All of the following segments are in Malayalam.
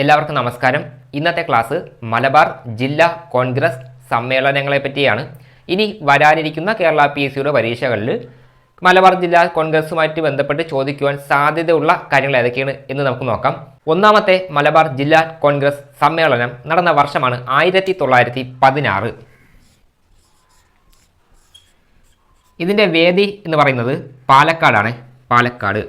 എല്ലാവർക്കും നമസ്കാരം. ഇന്നത്തെ ക്ലാസ് മലബാർ ജില്ലാ കോൺഗ്രസ് സമ്മേളനങ്ങളെ പറ്റിയാണ്. ഇനി വരാനിരിക്കുന്ന കേരള PSC പരീക്ഷകളിൽ മലബാർ ജില്ലാ കോൺഗ്രസുമായിട്ട് ബന്ധപ്പെട്ട് ചോദിക്കുവാൻ സാധ്യതയുള്ള കാര്യങ്ങൾ ഏതൊക്കെയാണ് എന്ന് നമുക്ക് നോക്കാം. ഒന്നാമത്തെ മലബാർ ജില്ലാ കോൺഗ്രസ് സമ്മേളനം നടന്ന വർഷമാണ് 1916. ഇതിൻ്റെ വേദി എന്ന് പറയുന്നത് പാലക്കാടാണ്. പാലക്കാട്.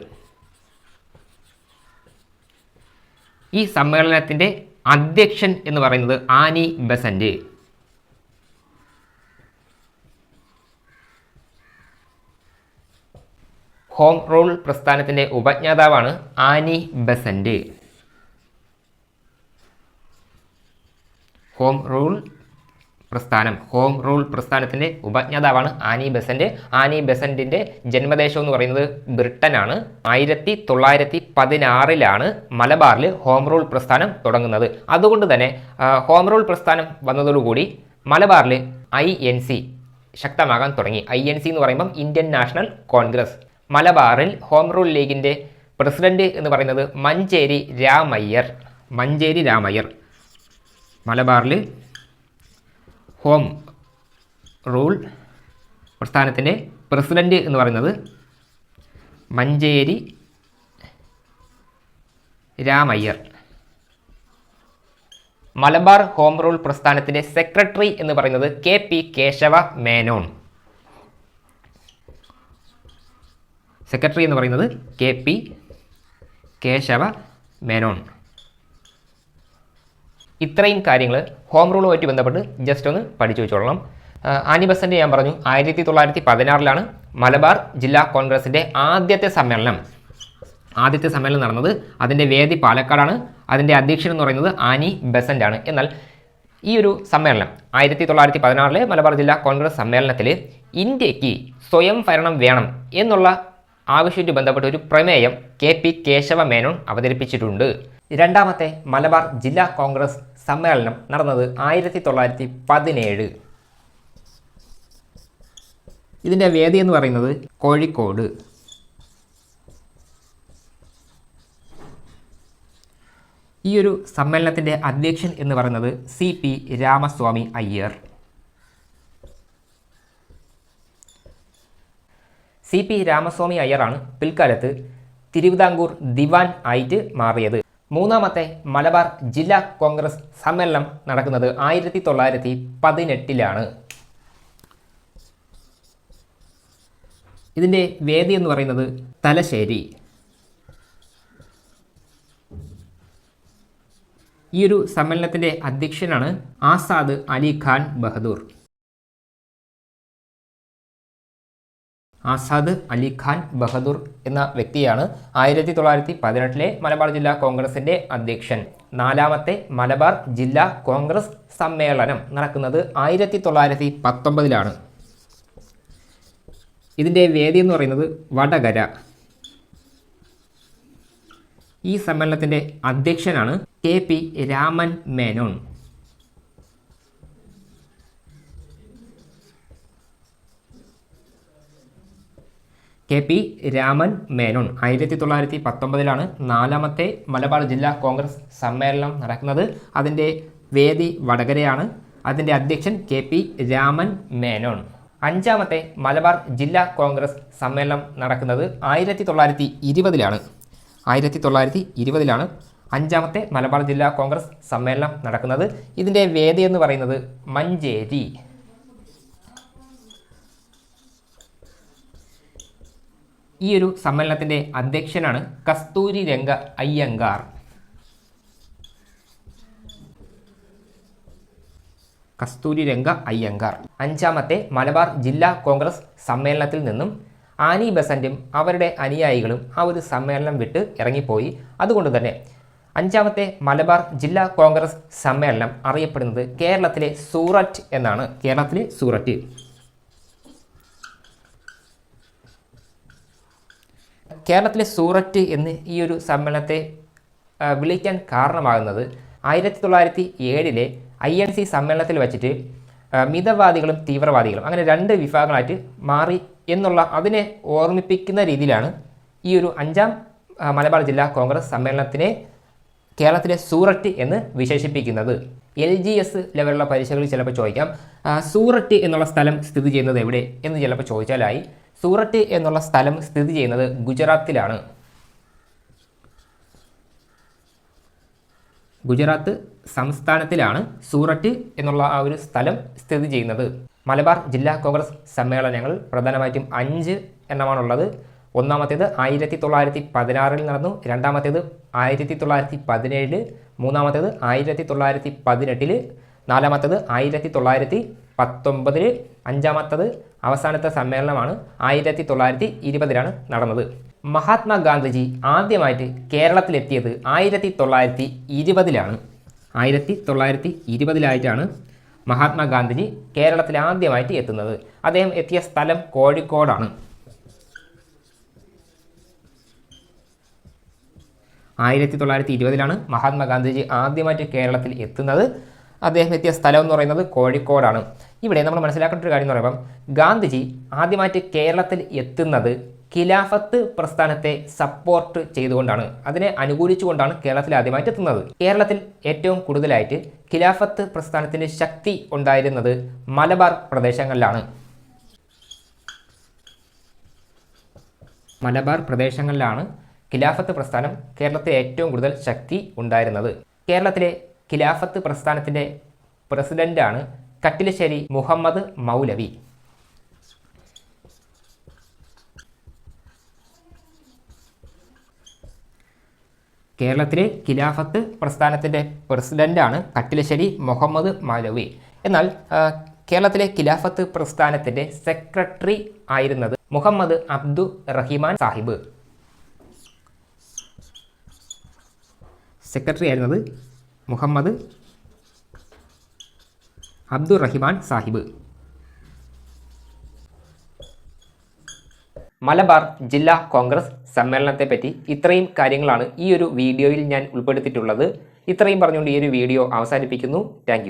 ഈ സമ്മേളനത്തിൻ്റെ അധ്യക്ഷൻ എന്ന് പറയുന്നത് ആനി ബെസന്റ്. ഹോം റൂൾ പ്രസ്ഥാനത്തിൻ്റെ ഉപജ്ഞാതാവാണ് ആനി ബെസന്റ്. ഹോം റൂൾ പ്രസ്ഥാനത്തിൻ്റെ ഉപജ്ഞാതാവാണ് ആനി ബെസന്റ്. ആനി ബെസന്റിൻ്റെ ജന്മദേശം എന്ന് പറയുന്നത് ബ്രിട്ടനാണ്. 1916 മലബാറിൽ ഹോം റൂൾ പ്രസ്ഥാനം തുടങ്ങുന്നത്. അതുകൊണ്ട് തന്നെ ഹോം റൂൾ പ്രസ്ഥാനം വന്നതോടുകൂടി മലബാറിൽ INC ശക്തമാകാൻ തുടങ്ങി. INC എന്ന് പറയുമ്പം ഇന്ത്യൻ നാഷണൽ കോൺഗ്രസ്. മലബാറിൽ ഹോം റൂൾ ലീഗിൻ്റെ പ്രസിഡന്റ് എന്ന് പറയുന്നത് മഞ്ചേരി രാമയ്യർ. മലബാറിൽ ഹോം റൂൾ പ്രസ്ഥാനത്തിൻ്റെ പ്രസിഡന്റ് എന്ന് പറയുന്നത് മഞ്ചേരി രാമയ്യർ. മലബാർ ഹോം റൂൾ പ്രസ്ഥാനത്തിൻ്റെ സെക്രട്ടറി എന്ന് പറയുന്നത് KP കേശവ മേനോൻ. സെക്രട്ടറി എന്ന് പറയുന്നത് KP കേശവ മേനോൻ. ഇത്രയും കാര്യങ്ങൾ ഹോം റൂളുമായിട്ട് ബന്ധപ്പെട്ട് ജസ്റ്റ് ഒന്ന് പഠിച്ചു വെച്ചോളണം. ആനി ബെസന്റ് ഞാൻ പറഞ്ഞു 1916 മലബാർ ജില്ലാ കോൺഗ്രസിൻ്റെ ആദ്യത്തെ സമ്മേളനം നടന്നത്. അതിൻ്റെ വേദി പാലക്കാടാണ്. അതിൻ്റെ അധ്യക്ഷൻ എന്ന് പറയുന്നത് ആനി ബെസന്റ് ആണ്. എന്നാൽ ഈ ഒരു സമ്മേളനം 1916 മലബാർ ജില്ലാ കോൺഗ്രസ് സമ്മേളനത്തിൽ ഇന്ത്യക്ക് സ്വയം ഭരണം വേണം എന്നുള്ള ആവശ്യവുമായി ബന്ധപ്പെട്ട ഒരു പ്രമേയം KP കേശവ മേനോൻ അവതരിപ്പിച്ചിട്ടുണ്ട്. രണ്ടാമത്തെ മലബാർ ജില്ലാ കോൺഗ്രസ് സമ്മേളനം നടന്നത് 1917. ഇതിൻ്റെ വേദി എന്ന് പറയുന്നത് കോഴിക്കോട്. ഈ ഒരു സമ്മേളനത്തിൻ്റെ അധ്യക്ഷൻ എന്ന് പറയുന്നത് CP രാമസ്വാമി അയ്യർ. CP രാമസ്വാമി അയ്യറാണ് പിൽക്കാലത്ത് തിരുവിതാംകൂർ ദിവാൻ ആയിട്ട് മാറിയത്. മൂന്നാമത്തെ മലബാർ ജില്ലാ കോൺഗ്രസ് സമ്മേളനം നടക്കുന്നത് 1918. ഇതിൻ്റെ വേദി എന്ന് പറയുന്നത് തലശ്ശേരി. ഈ ഒരു സമ്മേളനത്തിൻ്റെ അധ്യക്ഷനാണ് ആസാദ് അലി ഖാൻ ബഹദൂർ. ആസാദ് അലി ഖാൻ ബഹദൂർ എന്ന വ്യക്തിയാണ് 1918 മലബാർ ജില്ലാ കോൺഗ്രസിൻ്റെ അധ്യക്ഷൻ. നാലാമത്തെ മലബാർ ജില്ലാ കോൺഗ്രസ് സമ്മേളനം നടക്കുന്നത് 1919. ഇതിൻ്റെ വേദി എന്ന് പറയുന്നത് വടകര. ഈ സമ്മേളനത്തിൻ്റെ അധ്യക്ഷനാണ് KP രാമൻ മേനോൻ. KP രാമൻ മേനോൻ 1919 നാലാമത്തെ മലബാർ ജില്ലാ കോൺഗ്രസ് സമ്മേളനം നടക്കുന്നത്. അതിൻ്റെ വേദി വടകരയാണ്. അതിൻ്റെ അധ്യക്ഷൻ KP രാമൻ മേനോൻ. അഞ്ചാമത്തെ മലബാർ ജില്ലാ കോൺഗ്രസ് സമ്മേളനം നടക്കുന്നത് 1920. 1920 അഞ്ചാമത്തെ മലബാർ ജില്ലാ കോൺഗ്രസ് സമ്മേളനം നടക്കുന്നത്. ഇതിൻ്റെ വേദി എന്ന് പറയുന്നത് മഞ്ചേരി. ഈ ഒരു സമ്മേളനത്തിൻ്റെ അധ്യക്ഷനാണ് കസ്തൂരി രംഗ അയ്യങ്കാർ. അഞ്ചാമത്തെ മലബാർ ജില്ലാ കോൺഗ്രസ് സമ്മേളനത്തിൽ നിന്നും ആനി ബെസന്റും അവരുടെ അനുയായികളും ആ ഒരു സമ്മേളനം വിട്ട് ഇറങ്ങിപ്പോയി. അതുകൊണ്ട് തന്നെ അഞ്ചാമത്തെ മലബാർ ജില്ലാ കോൺഗ്രസ് സമ്മേളനം അറിയപ്പെടുന്നത് കേരളത്തിലെ സൂററ്റ് എന്നാണ്. കേരളത്തിലെ സൂററ്റ് എന്ന് ഈ ഒരു സമ്മേളനത്തെ വിളിക്കാൻ കാരണമാകുന്നത് 1907 INC സമ്മേളനത്തിൽ വച്ചിട്ട് മിതവാദികളും തീവ്രവാദികളും അങ്ങനെ രണ്ട് വിഭാഗങ്ങളായിട്ട് മാറി എന്നുള്ള അതിനെ ഓർമ്മിപ്പിക്കുന്ന രീതിയിലാണ് ഈ ഒരു അഞ്ചാം മലബാർ ജില്ലാ കോൺഗ്രസ് സമ്മേളനത്തിനെ കേരളത്തിലെ സൂററ്റ് എന്ന് വിശേഷിപ്പിക്കുന്നത്? LGS ലെവലുള്ള പരീക്ഷകളിൽ ചിലപ്പോൾ ചോദിക്കാം. സൂററ്റ് എന്നുള്ള സ്ഥലം സ്ഥിതി ചെയ്യുന്നത് എവിടെ എന്ന് ചിലപ്പോൾ ചോദിച്ചാലായി. സൂററ്റ് എന്നുള്ള സ്ഥലം സ്ഥിതി ചെയ്യുന്നത് ഗുജറാത്തിലാണ്. ഗുജറാത്ത് സംസ്ഥാനത്തിലാണ് സൂററ്റ് എന്നുള്ള ആ ഒരു സ്ഥലം സ്ഥിതി ചെയ്യുന്നത്. മലബാർ ജില്ലാ കോൺഗ്രസ് സമ്മേളനങ്ങൾ പ്രധാനമായിട്ടും 5 എണ്ണമാണുള്ളത്. ഒന്നാമത്തേത് 1916 നടന്നു, രണ്ടാമത്തേത് 1917, മൂന്നാമത്തേത് 1918, നാലാമത്തേത് 1919, അഞ്ചാമത്തേത് അവസാനത്തെ സമ്മേളനമാണ് 1920 നടന്നത്. മഹാത്മാഗാന്ധിജി ആദ്യമായിട്ട് കേരളത്തിലെത്തിയത് 1920 1920 മഹാത്മാഗാന്ധിജി കേരളത്തിൽ ആദ്യമായിട്ട് എത്തുന്നത്. അദ്ദേഹം എത്തിയ സ്ഥലം കോഴിക്കോടാണ്. 1920 മഹാത്മാഗാന്ധിജി ആദ്യമായിട്ട് കേരളത്തിൽ എത്തുന്നത്. അദ്ദേഹം എത്തിയ സ്ഥലം എന്ന് പറയുന്നത് കോഴിക്കോടാണ്. ഇവിടെ നമ്മൾ മനസ്സിലാക്കേണ്ട ഒരു കാര്യം എന്ന് പറയുമ്പം ഗാന്ധിജി ആദ്യമായിട്ട് കേരളത്തിൽ എത്തുന്നത് ഖിലാഫത്ത് പ്രസ്ഥാനത്തെ സപ്പോർട്ട് ചെയ്തുകൊണ്ടാണ്, അതിനെ അനുകൂലിച്ചുകൊണ്ടാണ് കേരളത്തിൽ ആദ്യമായിട്ട് എത്തുന്നത്. കേരളത്തിൽ ഏറ്റവും കൂടുതലായിട്ട് ഖിലാഫത്ത് പ്രസ്ഥാനത്തിൻ്റെ ശക്തി ഉണ്ടായിരുന്നത് മലബാർ പ്രദേശങ്ങളിലാണ്. മലബാർ പ്രദേശങ്ങളിലാണ് ഖിലാഫത്ത് പ്രസ്ഥാനം കേരളത്തിൽ ഏറ്റവും കൂടുതൽ ശക്തി ഉണ്ടായിരുന്നത്. കേരളത്തിലെ ഖിലാഫത്ത് പ്രസ്ഥാനത്തിൻ്റെ പ്രസിഡന്റാണ് കട്ടിലശ്ശേരി മുഹമ്മദ് മൗലവി. കേരളത്തിലെ ഖിലാഫത്ത് പ്രസ്ഥാനത്തിൻ്റെ പ്രസിഡന്റാണ് കട്ടിലശ്ശേരി മുഹമ്മദ് മൗലവി. എന്നാൽ കേരളത്തിലെ ഖിലാഫത്ത് പ്രസ്ഥാനത്തിൻ്റെ സെക്രട്ടറി ആയിരുന്നത് മുഹമ്മദ് അബ്ദു റഹിമാൻ സാഹിബ്. സെക്രട്ടറി ആയിരുന്നത് മുഹമ്മദ് അബ്ദുറഹിമാൻ സാഹിബ്. മലബാർ ജില്ലാ കോൺഗ്രസ് സമ്മേളനത്തെപ്പറ്റി ഇത്രയും കാര്യങ്ങളാണ് ഈ ഒരു വീഡിയോയിൽ ഞാൻ ഉൾപ്പെടുത്തിയിട്ടുള്ളത്. ഇത്രയും പറഞ്ഞുകൊണ്ട് ഈ ഒരു വീഡിയോ അവസാനിപ്പിക്കുന്നു. താങ്ക്